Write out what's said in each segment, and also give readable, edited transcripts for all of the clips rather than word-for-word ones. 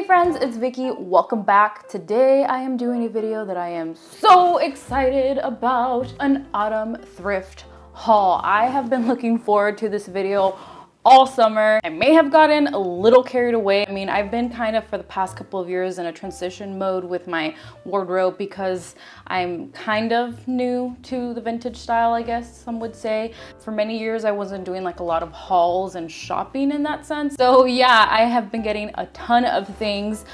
Hey friends, it's Vicky. Welcome back. Today I am doing a video that I am so excited about, an autumn thrift haul. I have been looking forward to this video all summer. I may have gotten a little carried away. I mean, I've been kind of for the past couple of years in a transition mode with my wardrobe because I'm kind of new to the vintage style, I guess some would say. For many years, I wasn't doing like a lot of hauls and shopping in that sense. So yeah, I have been getting a ton of things.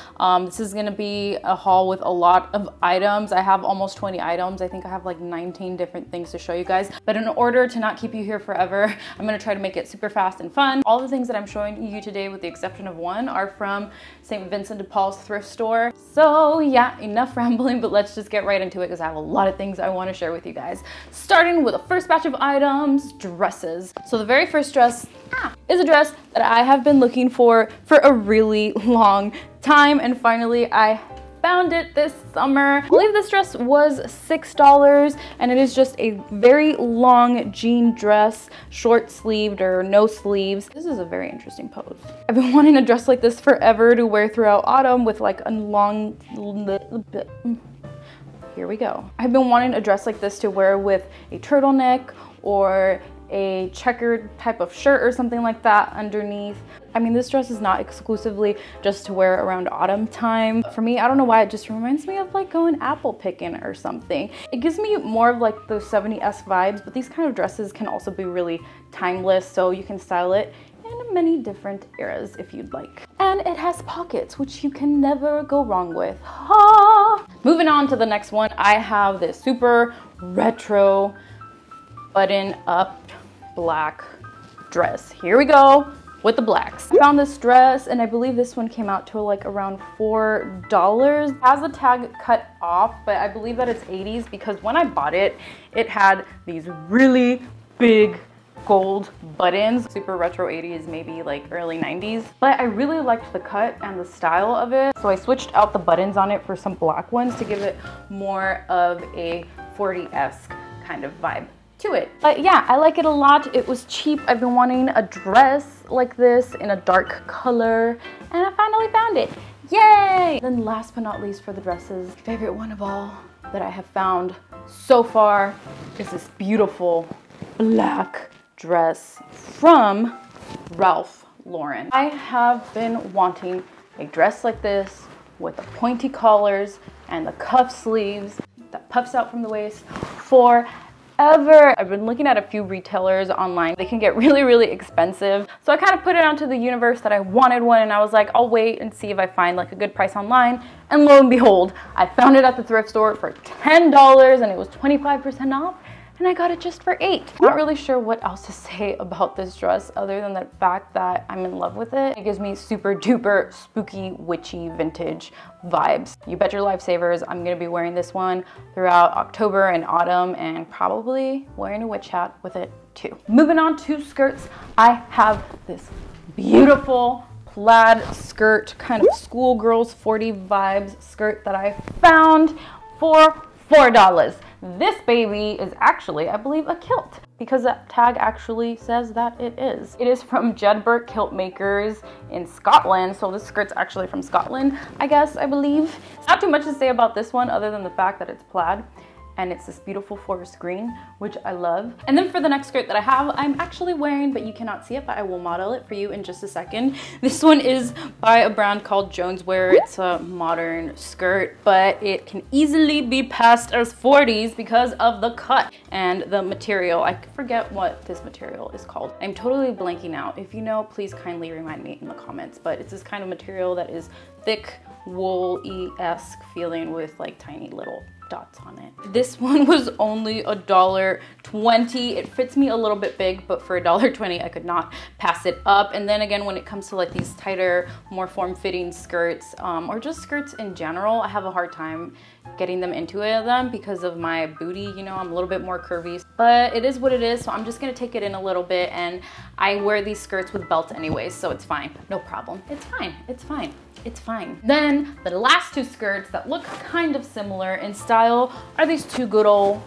This is gonna be a haul with a lot of items. I have almost 20 items. I think I have like 19 different things to show you guys. But in order to not keep you here forever, I'm gonna try to make it super fast and fun. All the things that I'm showing you today, with the exception of one, are from St. Vincent de Paul's thrift store. So yeah, enough rambling, but let's just get right into it because I have a lot of things I want to share with you guys. Starting with the first batch of items, dresses. So the very first dress is a dress that I have been looking for a really long time, and finally I found it this summer. I believe this dress was $6, and it is just a very long jean dress, short sleeved or no sleeves. This is a very interesting pose. I've been wanting a dress like this forever to wear throughout autumn with like a long, here we go. I've been wanting a dress like this to wear with a turtleneck or a checkered type of shirt or something like that underneath. I mean, this dress is not exclusively just to wear around autumn time. For me, I don't know why, it just reminds me of like going apple picking or something. It gives me more of like those 70s vibes, but these kind of dresses can also be really timeless, so you can style it in many different eras if you'd like. And it has pockets, which you can never go wrong with. Moving on to the next one, I have this super retro button up black dress. Here we go with the blacks. I found this dress and I believe this one came out to like around $4. It has the tag cut off, but I believe that it's 80s because when I bought it, it had these really big gold buttons. Super retro 80s, maybe like early 90s. But I really liked the cut and the style of it. So I switched out the buttons on it for some black ones to give it more of a 40-esque kind of vibe to it. But yeah, I like it a lot. It was cheap. I've been wanting a dress like this in a dark color, and I finally found it. Yay! Then last but not least for the dresses, favorite one of all that I have found so far is this beautiful black dress from Ralph Lauren. I have been wanting a dress like this with the pointy collars and the cuff sleeves that puffs out from the waist for I've been looking at a few retailers online. They can get really, really expensive. So I kind of put it out to the universe that I wanted one, and I was like, I'll wait and see if I find like a good price online. And lo and behold, I found it at the thrift store for $10 and it was 25% off. And I got it just for $8. Not really sure what else to say about this dress other than the fact that I'm in love with it. It gives me super duper spooky, witchy, vintage vibes. You bet your life savers, I'm gonna be wearing this one throughout October and autumn, and probably wearing a witch hat with it too. Moving on to skirts, I have this beautiful plaid skirt, kind of schoolgirls 40 vibes skirt that I found for $4. This baby is actually, I believe, a kilt because that tag actually says that it is. It is from Jedburgh Kilt Makers in Scotland. So this skirt's actually from Scotland, I guess, I believe. Not too much to say about this one other than the fact that it's plaid. And it's this beautiful forest green, which I love. And then for the next skirt that I have, I'm actually wearing, but you cannot see it, but I will model it for you in just a second. This one is by a brand called Joneswear. It's a modern skirt, but it can easily be passed as 40s because of the cut and the material. I forget what this material is called. I'm totally blanking out. If you know, please kindly remind me in the comments, but it's this kind of material that is thick, wool-y-esque feeling with like tiny little dots on it. This one was only $1.20. It fits me a little bit big, but for $1.20 I could not pass it up. And then again, when it comes to like these tighter, more form-fitting skirts, or just skirts in general, I have a hard time getting them into them because of my booty. You know, I'm a little bit more curvy, but it is what it is. So I'm just gonna take it in a little bit, and I wear these skirts with belts anyways, so it's fine, no problem. It's fine, it's fine. It's fine. Then the last two skirts that look kind of similar in style are these two good old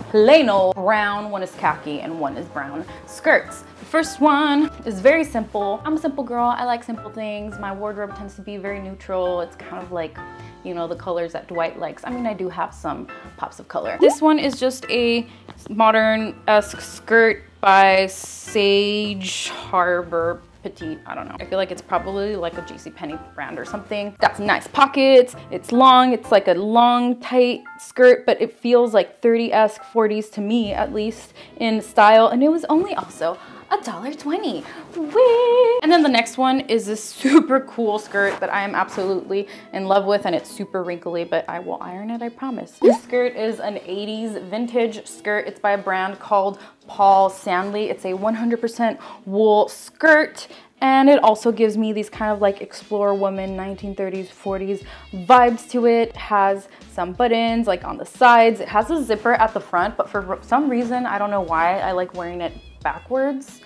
plain old brown, one is khaki, and one is brown skirts. The first one is very simple. I'm a simple girl. I like simple things. My wardrobe tends to be very neutral. It's kind of like, you know, the colors that Dwight likes. I mean, I do have some pops of color. This one is just a modern-esque skirt by Sage Harbor Petite. I don't know. I feel like it's probably like a JCPenney brand or something. Got some nice pockets. It's long. It's like a long, tight skirt, but it feels like 30-esque, 40s to me, at least, in style. And it was only also $1.20. Whee! And then the next one is this super cool skirt that I am absolutely in love with, and it's super wrinkly, but I will iron it, I promise. This skirt is an 80s vintage skirt. It's by a brand called Paul Sandley. It's a 100% wool skirt, and it also gives me these kind of like Explorer Woman 1930s, 40s vibes to it. It has some buttons like on the sides. It has a zipper at the front, but for some reason, I don't know why, I like wearing it backwards,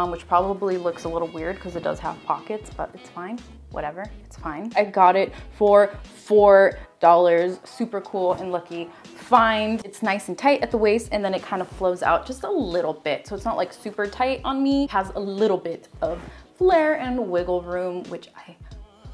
which probably looks a little weird because it does have pockets, but it's fine. Whatever, it's fine. I got it for $4. Super cool and lucky find. It's nice and tight at the waist, and then it kind of flows out just a little bit. So it's not like super tight on me. It has a little bit of flare and wiggle room, which I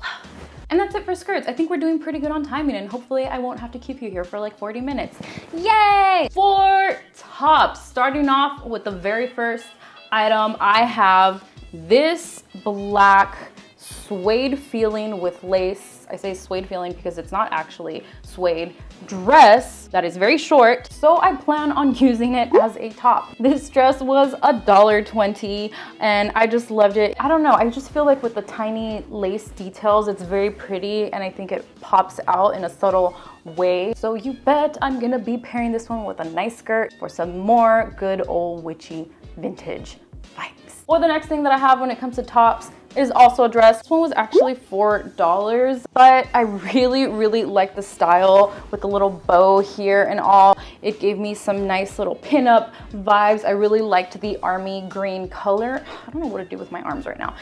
love. And that's it for skirts. I think we're doing pretty good on timing, and hopefully I won't have to keep you here for like 40 minutes. Yay! For tops, starting off with the very first item, I have this black suede feeling with lace. I say suede feeling because it's not actually suede dress that is very short, so I plan on using it as a top. This dress was $1.20 and I just loved it. I don't know, I just feel like with the tiny lace details, it's very pretty, and I think it pops out in a subtle way. So you bet I'm gonna be pairing this one with a nice skirt for some more good old witchy vintage vibes. Well, the next thing that I have when it comes to tops is also a dress. This one was actually $4, but I really like the style with the little bow here and all. It gave me some nice little pinup vibes. I really liked the army green color. I don't know what to do with my arms right now.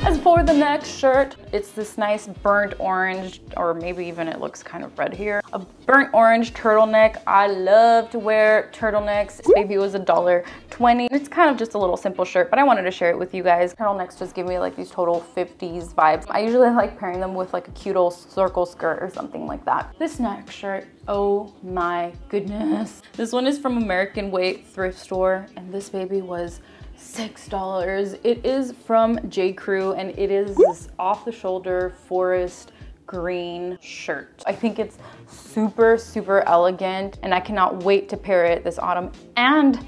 As for the next shirt, it's this nice burnt orange, or maybe even it looks kind of red here. A burnt orange turtleneck. I love to wear turtlenecks. This baby was $1.20. It's kind of just a little simple shirt, but I wanted to share it with you guys. Turtlenecks just give me like these total 50s vibes. I usually like pairing them with like a cute old circle skirt or something like that. This next shirt, oh my goodness. This one is from American Weight thrift store, and this baby was $6. It is from J. Crew, and it is this off-the-shoulder forest green shirt. I think it's super elegant, and I cannot wait to pair it this autumn and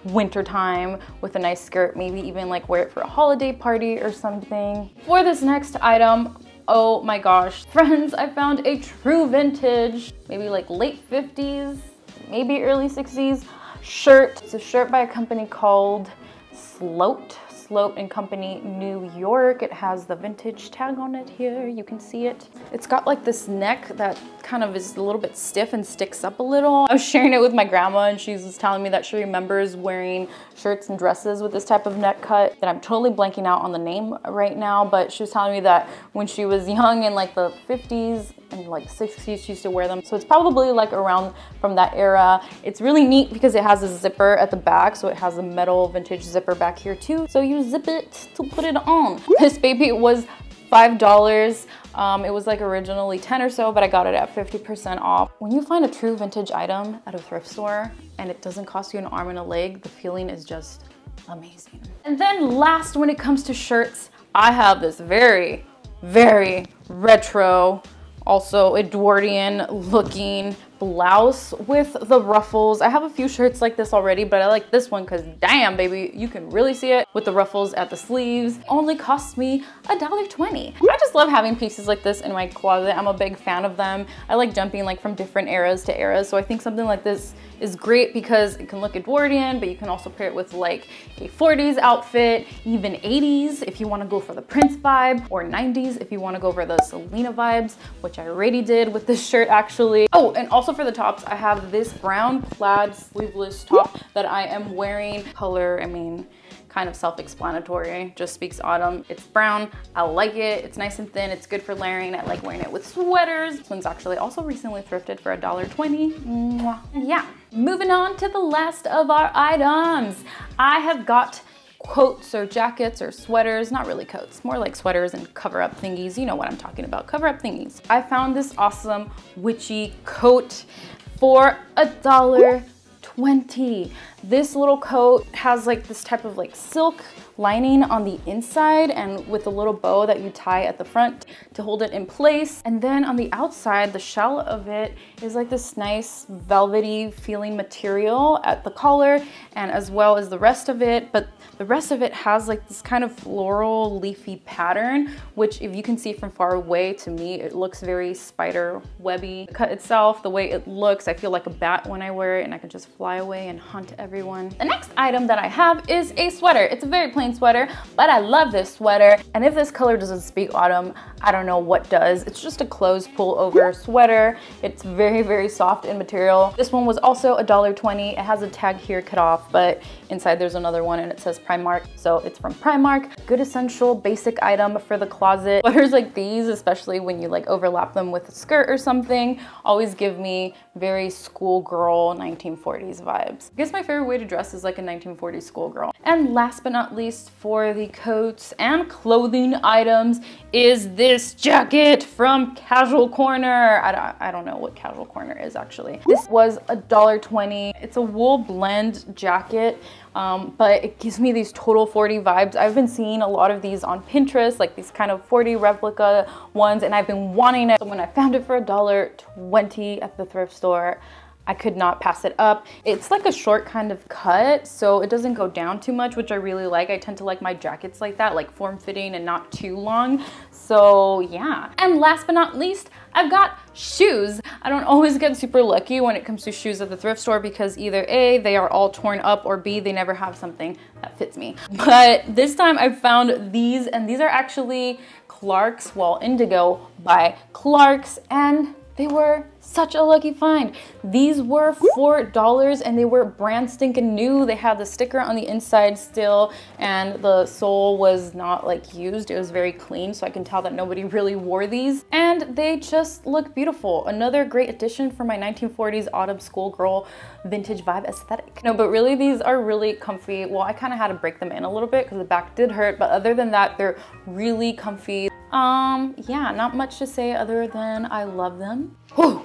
winter time with a nice skirt, maybe even like wear it for a holiday party or something. For this next item, oh my gosh, friends, I found a true vintage, maybe like late 50s, maybe early 60s shirt. It's a shirt by a company called Sloat and Company, New York. It has the vintage tag on it here. You can see it. It's got like this neck that kind of is a little bit stiff and sticks up a little. I was sharing it with my grandma, and she was telling me that she remembers wearing shirts and dresses with this type of neck cut, that I'm totally blanking out on the name right now, but she was telling me that when she was young in like the 50s and like 60s, she used to wear them. So it's probably like around from that era. It's really neat because it has a zipper at the back, so it has a metal vintage zipper back here too. So you zip it to put it on. This baby was $5. It was like originally 10 or so, but I got it at 50% off. When you find a true vintage item at a thrift store and it doesn't cost you an arm and a leg, the feeling is just amazing. And then last, when it comes to shirts, I have this very retro, also Edwardian looking blouse with the ruffles. I have a few shirts like this already, but I like this one because damn baby, you can really see it with the ruffles at the sleeves. Only cost me $1.20. I just love having pieces like this in my closet. I'm a big fan of them. I like jumping like from different eras to eras, so I think something like this is great because it can look Edwardian, but you can also pair it with like a 40s outfit, even 80s if you want to go for the Prince vibe, or 90s if you want to go for the Selena vibes, which I already did with this shirt actually. Oh, and also for the tops, I have this brown plaid sleeveless top that I am wearing. Color, I mean, kind of self-explanatory, just speaks autumn. It's brown, I like it. It's nice and thin, it's good for layering. I like wearing it with sweaters. This one's actually also recently thrifted for $1.20. Yeah, moving on to the last of our items. I have got coats or jackets or sweaters, not really coats, more like sweaters and cover-up thingies. You know what I'm talking about, cover-up thingies. I found this awesome witchy coat for $1.20. This little coat has like this type of like silk lining on the inside and with a little bow that you tie at the front to hold it in place. And then on the outside, the shell of it is like this nice velvety feeling material at the collar and as well as the rest of it. But the rest of it has like this kind of floral leafy pattern, which if you can see from far away, to me, it looks very spider webby. The cut itself, the way it looks, I feel like a bat when I wear it and I can just fly away and hunt everyone. The next item that I have is a sweater. It's a very plain sweater, but I love this sweater. And if this color doesn't speak autumn, I don't know what does. It's just a closed pullover sweater. It's very, very soft in material. This one was also $1.20. It has a tag here cut off, but inside there's another one and it says Primark. So it's from Primark. Good essential basic item for the closet. Sweaters like these, especially when you like overlap them with a skirt or something, always give me very schoolgirl 1940s vibes. I guess my favorite way to dress is like a 1940s schoolgirl. And last but not least for the coats and clothing items is this jacket from Casual Corner. I don't know what Casual Corner is actually. This was $1.20. It's a wool blend jacket. But it gives me these total 40 vibes. I've been seeing a lot of these on Pinterest, like these kind of 40 replica ones, and I've been wanting it. So when I found it for $1.20 at the thrift store, I could not pass it up. It's like a short kind of cut, so it doesn't go down too much, which I really like. I tend to like my jackets like that, like form-fitting and not too long. So yeah. And last but not least, I've got shoes. I don't always get super lucky when it comes to shoes at the thrift store because either A, they are all torn up, or B, they never have something that fits me. But this time I found these, and these are actually Clarks, well, Indigo by Clarks, and they were such a lucky find. These were $4 and they were brand stinking new. They had the sticker on the inside still and the sole was not like used. It was very clean, so I can tell that nobody really wore these. And they just look beautiful. Another great addition for my 1940s autumn schoolgirl vintage vibe aesthetic. No, but really these are really comfy. Well, I kind of had to break them in a little bit because the back did hurt, but other than that, they're really comfy. Yeah, not much to say other than I love them. Whew.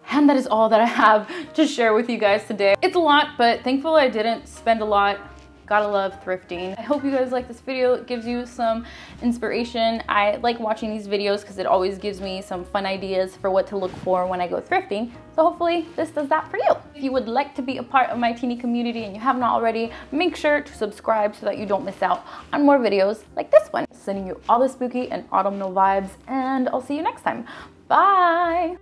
And that is all that I have to share with you guys today. It's a lot, but thankfully I didn't spend a lot. Gotta love thrifting. I hope you guys like this video. It gives you some inspiration. I like watching these videos because it always gives me some fun ideas for what to look for when I go thrifting. So hopefully this does that for you. If you would like to be a part of my teeny community and you have not already, make sure to subscribe so that you don't miss out on more videos like this one. Sending you all the spooky and autumnal vibes, and I'll see you next time. Bye!